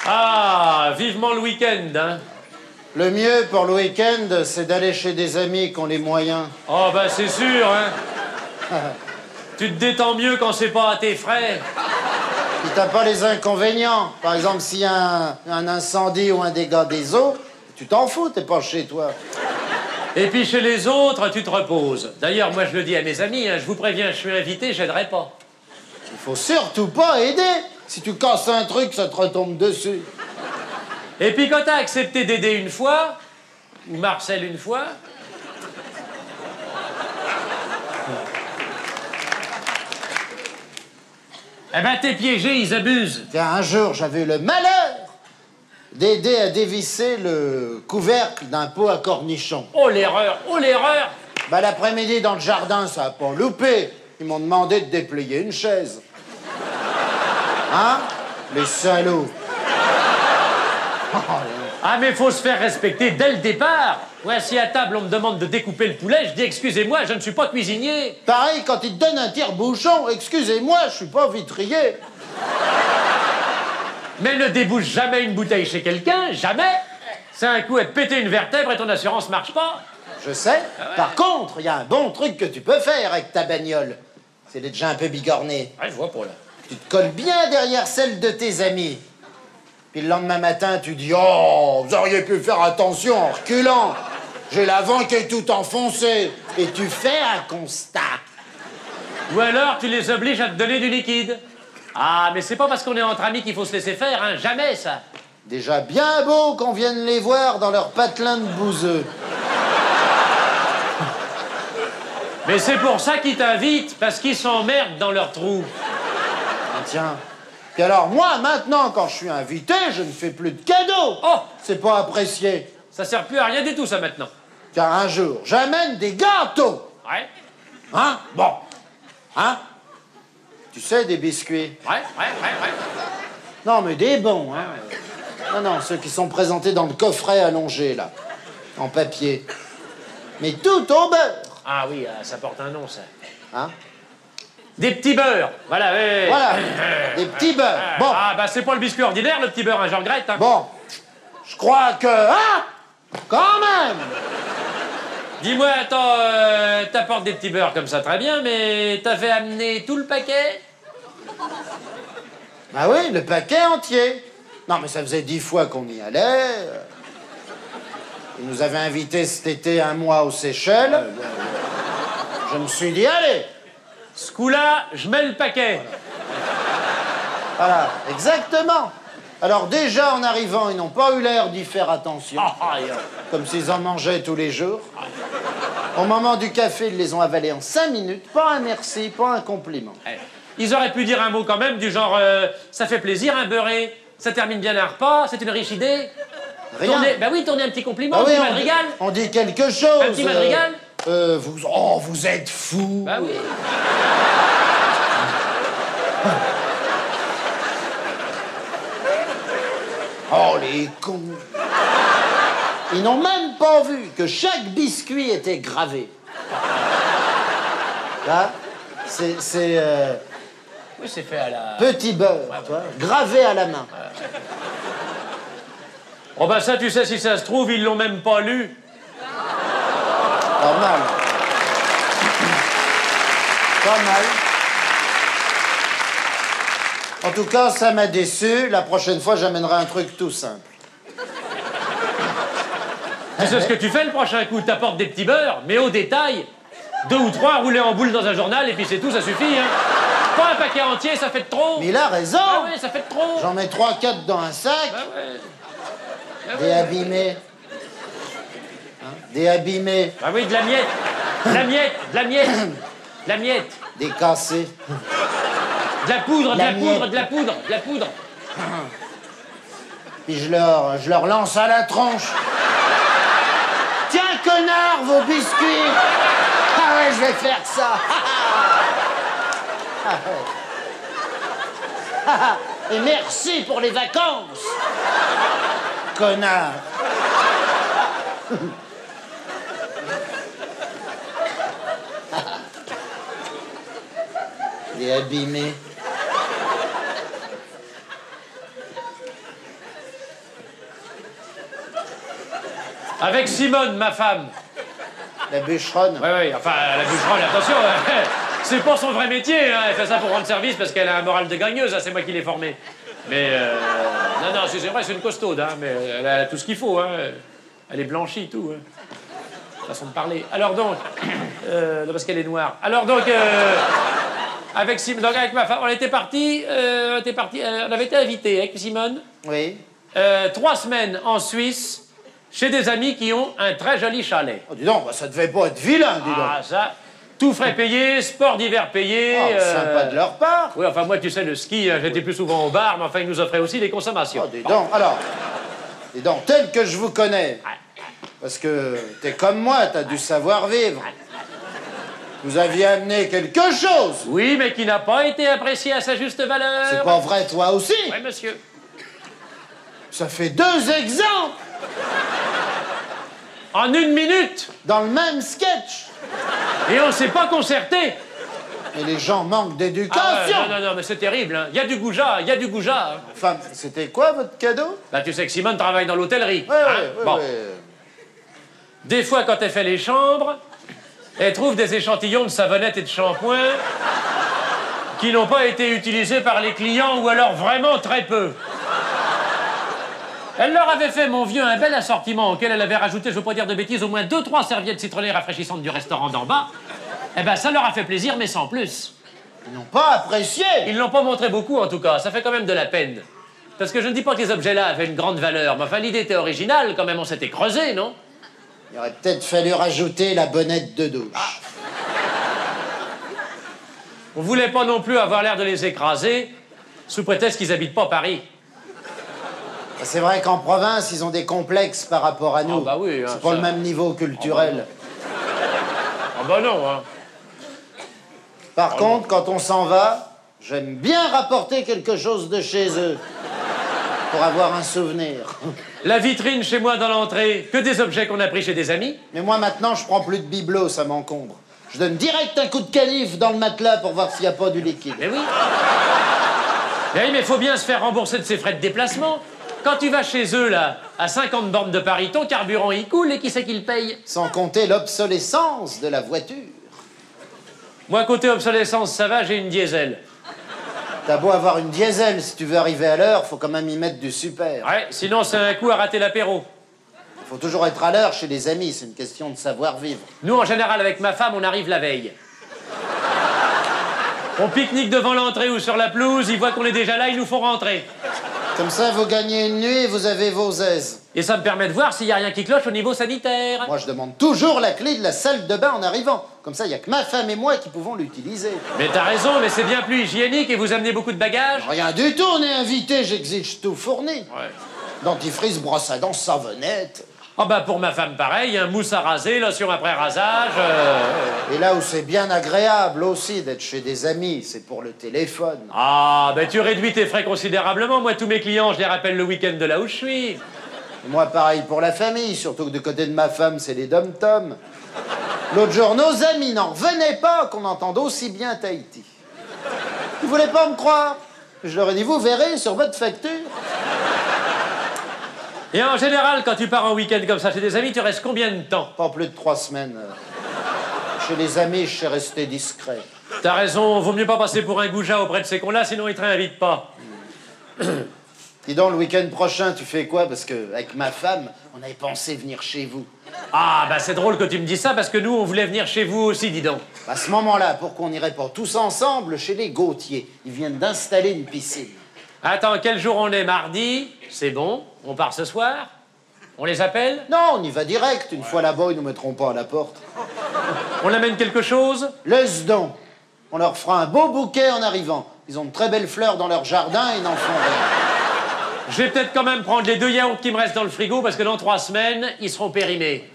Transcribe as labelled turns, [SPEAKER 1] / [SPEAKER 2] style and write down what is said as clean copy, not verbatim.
[SPEAKER 1] Ah, vivement le week-end, hein.
[SPEAKER 2] Le mieux pour le week-end, c'est d'aller chez des amis qui ont les moyens.
[SPEAKER 1] Oh, bah c'est sûr, hein. Tu te détends mieux quand c'est pas à tes frais.
[SPEAKER 2] Si t'as pas les inconvénients, par exemple, s'il y a un incendie ou un dégât des eaux, tu t'en fous, t'es pas chez toi.
[SPEAKER 1] Et puis chez les autres, tu te reposes. D'ailleurs, moi je le dis à mes amis, hein, je vous préviens, je suis invité, j'aiderai pas.
[SPEAKER 2] Il faut surtout pas aider. Si tu casses un truc, ça te retombe dessus.
[SPEAKER 1] Et puis quand t'as accepté d'aider une fois, ou Marcel une fois, eh ben t'es piégé, ils abusent.
[SPEAKER 2] Tiens, un jour, j'avais le malheur d'aider à dévisser le couvercle d'un pot à cornichons.
[SPEAKER 1] Oh l'erreur, oh l'erreur.
[SPEAKER 2] Bah, l'après-midi, dans le jardin, ça a pas loupé. Ils m'ont demandé de déplier une chaise. Hein? Les salauds.
[SPEAKER 1] Ah mais faut se faire respecter dès le départ. Ouais, si à table on me demande de découper le poulet, je dis excusez-moi, je ne suis pas cuisinier.
[SPEAKER 2] Pareil, quand ils te donnent un tire-bouchon, excusez-moi, je suis pas vitrier.
[SPEAKER 1] Mais ne débouche jamais une bouteille chez quelqu'un, jamais. C'est un coup à te péter une vertèbre et ton assurance marche pas.
[SPEAKER 2] Je sais. Par contre, il y a un bon truc que tu peux faire avec ta bagnole. C'est d'être déjà un peu bigorné.
[SPEAKER 1] Ouais, je vois pour là.
[SPEAKER 2] Tu te colles bien derrière celle de tes amis. Puis le lendemain matin, tu dis « Oh, vous auriez pu faire attention en reculant. J'ai l'avant qui est tout enfoncé. » Et tu fais un constat.
[SPEAKER 1] Ou alors tu les obliges à te donner du liquide. Ah, mais c'est pas parce qu'on est entre amis qu'il faut se laisser faire, hein, jamais ça.
[SPEAKER 2] Déjà bien beau qu'on vienne les voir dans leur patelin de bouseux.
[SPEAKER 1] Mais c'est pour ça qu'ils t'invitent, parce qu'ils s'emmerdent dans leur trou.
[SPEAKER 2] Ah, tiens. Puis alors, moi, maintenant, quand je suis invité, je ne fais plus de cadeaux.
[SPEAKER 1] Oh!
[SPEAKER 2] C'est pas apprécié.
[SPEAKER 1] Ça sert plus à rien du tout, ça, maintenant.
[SPEAKER 2] Car un jour, j'amène des gâteaux.
[SPEAKER 1] Ouais,
[SPEAKER 2] Hein? Bon. Hein? Tu sais, des biscuits.
[SPEAKER 1] ouais.
[SPEAKER 2] Non, mais des bons, hein. Non, ceux qui sont présentés dans le coffret allongé, là. En papier. Mais tout au beurre.
[SPEAKER 1] Ah oui, ça porte un nom, ça.
[SPEAKER 2] Hein?
[SPEAKER 1] Des petits beurres. Voilà, ouais.
[SPEAKER 2] Voilà. Des petits beurres. Bon.
[SPEAKER 1] Ah, bah c'est pas le biscuit ordinaire, le petit beurre, hein, je regrette. Hein.
[SPEAKER 2] Bon. Je crois que... Ah! Quand même!
[SPEAKER 1] Dis-moi, attends, t'apportes des petits beurres comme ça, très bien, mais t'as fait amener tout le paquet?
[SPEAKER 2] Ah oui, le paquet entier. Non, mais ça faisait 10 fois qu'on y allait. Ils nous avaient invités cet été 1 mois aux Seychelles. Je me suis dit, allez.
[SPEAKER 1] Ce coup-là, je mets le paquet.
[SPEAKER 2] Voilà, exactement. Alors déjà, en arrivant, ils n'ont pas eu l'air d'y faire attention. Comme s'ils en mangeaient tous les jours. Au moment du café, ils les ont avalés en 5 minutes. Pas un merci, pas un compliment.
[SPEAKER 1] Ils auraient pu dire un mot quand même, du genre ça fait plaisir, un beurré, ça termine bien un repas, c'est une riche idée.
[SPEAKER 2] Rien.
[SPEAKER 1] Tournez un petit compliment,
[SPEAKER 2] Ah
[SPEAKER 1] un
[SPEAKER 2] oui,
[SPEAKER 1] petit madrigal.
[SPEAKER 2] on dit quelque chose.
[SPEAKER 1] Un petit madrigal.
[SPEAKER 2] Vous êtes fous.
[SPEAKER 1] Bah oui.
[SPEAKER 2] Oh, les cons. Ils n'ont même pas vu que chaque biscuit était gravé. Là, c'est
[SPEAKER 1] Oui, c'est fait à la...
[SPEAKER 2] petit beurre, tu vois, gravé à la main.
[SPEAKER 1] Oh bah ça, tu sais, si ça se trouve, ils l'ont même pas lu.
[SPEAKER 2] Pas mal. Pas mal. En tout cas, ça m'a déçu. La prochaine fois, j'amènerai un truc tout simple.
[SPEAKER 1] Tu sais ce que tu fais le prochain coup? T'apportes des petits beurres, mais au détail. 2 ou 3 roulés en boule dans un journal, et puis c'est tout, ça suffit, hein. Pas un paquet entier, ça fait de trop.
[SPEAKER 2] Mais il a raison.
[SPEAKER 1] Ah ouais, ça fait de trop.
[SPEAKER 2] J'en mets 3-4 dans un sac.
[SPEAKER 1] Ah ouais. Ah
[SPEAKER 2] Des
[SPEAKER 1] ouais.
[SPEAKER 2] abîmés. Hein? Des abîmés.
[SPEAKER 1] Ah oui, de la miette. De la miette, de la miette. De la miette.
[SPEAKER 2] Des cassés.
[SPEAKER 1] De la poudre, de
[SPEAKER 2] La
[SPEAKER 1] la poudre,
[SPEAKER 2] miette.
[SPEAKER 1] de la poudre, de la poudre.
[SPEAKER 2] Puis je leur lance à la tronche. Tiens, connard, vos biscuits. Ah ouais, je vais faire ça. Ah ouais. Et merci pour les vacances. Connard. Il est abîmé.
[SPEAKER 1] Avec Simone, ma femme.
[SPEAKER 2] La bûcheronne.
[SPEAKER 1] Oui, enfin, la bûcheronne, attention, c'est pas son vrai métier, hein. Elle fait ça pour rendre service parce qu'elle a un moral de gagneuse, hein. C'est moi qui l'ai formée. Mais, non, c'est vrai, c'est une costaude, hein, mais elle a tout ce qu'il faut, hein. Elle est blanchie, tout, hein. Façon de parler. Alors donc, parce qu'elle est noire. Alors donc, avec Simone, donc avec ma femme, on était partis, on avait été invités avec Simone.
[SPEAKER 2] Oui.
[SPEAKER 1] 3 semaines en Suisse, chez des amis qui ont un très joli chalet.
[SPEAKER 2] Oh, dis donc, bah, ça devait pas être vilain, dis donc.
[SPEAKER 1] Ah, ça, tout frais payé, sport d'hiver payé.
[SPEAKER 2] Oh, sympa de leur part.
[SPEAKER 1] Oui, enfin, moi, tu sais, le ski, j'étais plus souvent au bar, mais enfin, ils nous offraient aussi des consommations.
[SPEAKER 2] Oh, dis donc, alors, dis donc, tel que je vous connais, parce que t'es comme moi, t'as du savoir-vivre. Vous aviez amené quelque chose.
[SPEAKER 1] Oui, mais qui n'a pas été apprécié à sa juste valeur.
[SPEAKER 2] C'est pas vrai, toi aussi.
[SPEAKER 1] Oui, monsieur.
[SPEAKER 2] Ça fait 2 exemples
[SPEAKER 1] En 1 minute.
[SPEAKER 2] dans le même sketch.
[SPEAKER 1] Et on s'est pas concerté.
[SPEAKER 2] Et les gens manquent d'éducation.
[SPEAKER 1] Ah, non, mais c'est terrible, hein. Il y a du goujat, il y a du goujat. Hein.
[SPEAKER 2] Enfin, c'était quoi votre cadeau?
[SPEAKER 1] Bah, tu sais que Simone travaille dans l'hôtellerie.
[SPEAKER 2] Ouais,
[SPEAKER 1] hein.
[SPEAKER 2] ouais,
[SPEAKER 1] Bon.
[SPEAKER 2] ouais.
[SPEAKER 1] Des fois, quand elle fait les chambres, elle trouve des échantillons de savonnette et de shampoing qui n'ont pas été utilisés par les clients ou alors vraiment très peu. Elle leur avait fait, mon vieux, un bel assortiment auquel elle avait rajouté, je veux pas dire de bêtises, au moins 2-3 serviettes citronnées rafraîchissantes du restaurant d'en bas. Eh ben, ça leur a fait plaisir, mais sans plus.
[SPEAKER 2] Ils n'ont pas apprécié.
[SPEAKER 1] Ils l'ont pas montré beaucoup, en tout cas. Ça fait quand même de la peine. Parce que je ne dis pas que les objets-là avaient une grande valeur, mais enfin, l'idée était originale, quand même, on s'était creusé, non?
[SPEAKER 2] Il aurait peut-être fallu rajouter la bonnette de douche.
[SPEAKER 1] On voulait pas non plus avoir l'air de les écraser, sous prétexte qu'ils habitent pas Paris.
[SPEAKER 2] C'est vrai qu'en province, ils ont des complexes par rapport à nous.
[SPEAKER 1] Ah bah oui, hein,
[SPEAKER 2] c'est pas
[SPEAKER 1] ça.
[SPEAKER 2] le même niveau culturel.
[SPEAKER 1] Ah bah non, hein.
[SPEAKER 2] Par contre, quand on s'en va, j'aime bien rapporter quelque chose de chez eux. Pour avoir un souvenir.
[SPEAKER 1] La vitrine chez moi dans l'entrée, que des objets qu'on a pris chez des amis.
[SPEAKER 2] Mais moi, maintenant, je prends plus de bibelot, ça m'encombre. Je donne direct un coup de canif dans le matelas pour voir s'il n'y a pas du liquide.
[SPEAKER 1] Mais oui. Mais oui, mais faut bien se faire rembourser de ses frais de déplacement. Quand tu vas chez eux, là, à 50 bornes de Paris, ton carburant, il coule et qui c'est qui le paye?
[SPEAKER 2] Sans compter l'obsolescence de la voiture.
[SPEAKER 1] Moi, côté obsolescence, ça va, j'ai une diesel.
[SPEAKER 2] T'as beau avoir une diesel, si tu veux arriver à l'heure, faut quand même y mettre du super.
[SPEAKER 1] Ouais, sinon c'est un coup à rater l'apéro.
[SPEAKER 2] Faut toujours être à l'heure chez les amis, c'est une question de savoir-vivre.
[SPEAKER 1] Nous, en général, avec ma femme, on arrive la veille. On pique-nique devant l'entrée ou sur la pelouse, ils voient qu'on est déjà là, ils nous font rentrer.
[SPEAKER 2] Comme ça, vous gagnez une nuit et vous avez vos aises.
[SPEAKER 1] Et ça me permet de voir s'il n'y a rien qui cloche au niveau sanitaire.
[SPEAKER 2] Moi, je demande toujours la clé de la salle de bain en arrivant. Comme ça, il n'y a que ma femme et moi qui pouvons l'utiliser.
[SPEAKER 1] Mais t'as raison, mais c'est bien plus hygiénique et vous amenez beaucoup de bagages.
[SPEAKER 2] Rien du tout, on est invité, j'exige tout fourni.
[SPEAKER 1] Ouais.
[SPEAKER 2] Dentifrice, brosse à dents, savonnette.
[SPEAKER 1] Ah bah pour ma femme pareil, un mousse à raser, lotion après rasage.
[SPEAKER 2] Et là où c'est bien agréable aussi d'être chez des amis, c'est pour le téléphone.
[SPEAKER 1] Ah bah tu réduis tes frais considérablement. Moi tous mes clients, je les rappelle le week-end de là où je suis.
[SPEAKER 2] Et moi, pareil pour la famille, surtout que du côté de ma femme, c'est les dom-toms. L'autre jour, nos amis n'en revenaient pas qu'on entende aussi bien Tahiti. Ils voulaient pas me croire. Je leur ai dit, vous verrez sur votre facture.
[SPEAKER 1] Et en général, quand tu pars en week-end comme ça chez des amis, tu restes combien de temps?
[SPEAKER 2] Pas plus de 3 semaines. Chez les amis, je sais rester discret.
[SPEAKER 1] T'as raison, vaut mieux pas passer pour un goujat auprès de ces cons-là, sinon ils te réinvitent pas.
[SPEAKER 2] Dis donc, le week-end prochain, tu fais quoi? Parce que avec ma femme, on avait pensé venir chez vous.
[SPEAKER 1] Ah, bah c'est drôle que tu me dises ça, parce que nous, on voulait venir chez vous aussi, dis donc.
[SPEAKER 2] À ce moment-là, pourquoi on n'irait pas tous ensemble chez les Gauthier? Ils viennent d'installer une piscine.
[SPEAKER 1] Attends, quel jour on est? Mardi? C'est bon, on part ce soir? On les appelle?
[SPEAKER 2] Non, on y va direct. Une fois là-bas, ils nous mettront pas à la porte.
[SPEAKER 1] On amène quelque chose?
[SPEAKER 2] Laisse donc. On leur fera un beau bouquet en arrivant. Ils ont de très belles fleurs dans leur jardin et ils n'en font rien.
[SPEAKER 1] Je vais peut-être quand même prendre les 2 yaourts qui me restent dans le frigo, parce que dans 3 semaines, ils seront périmés.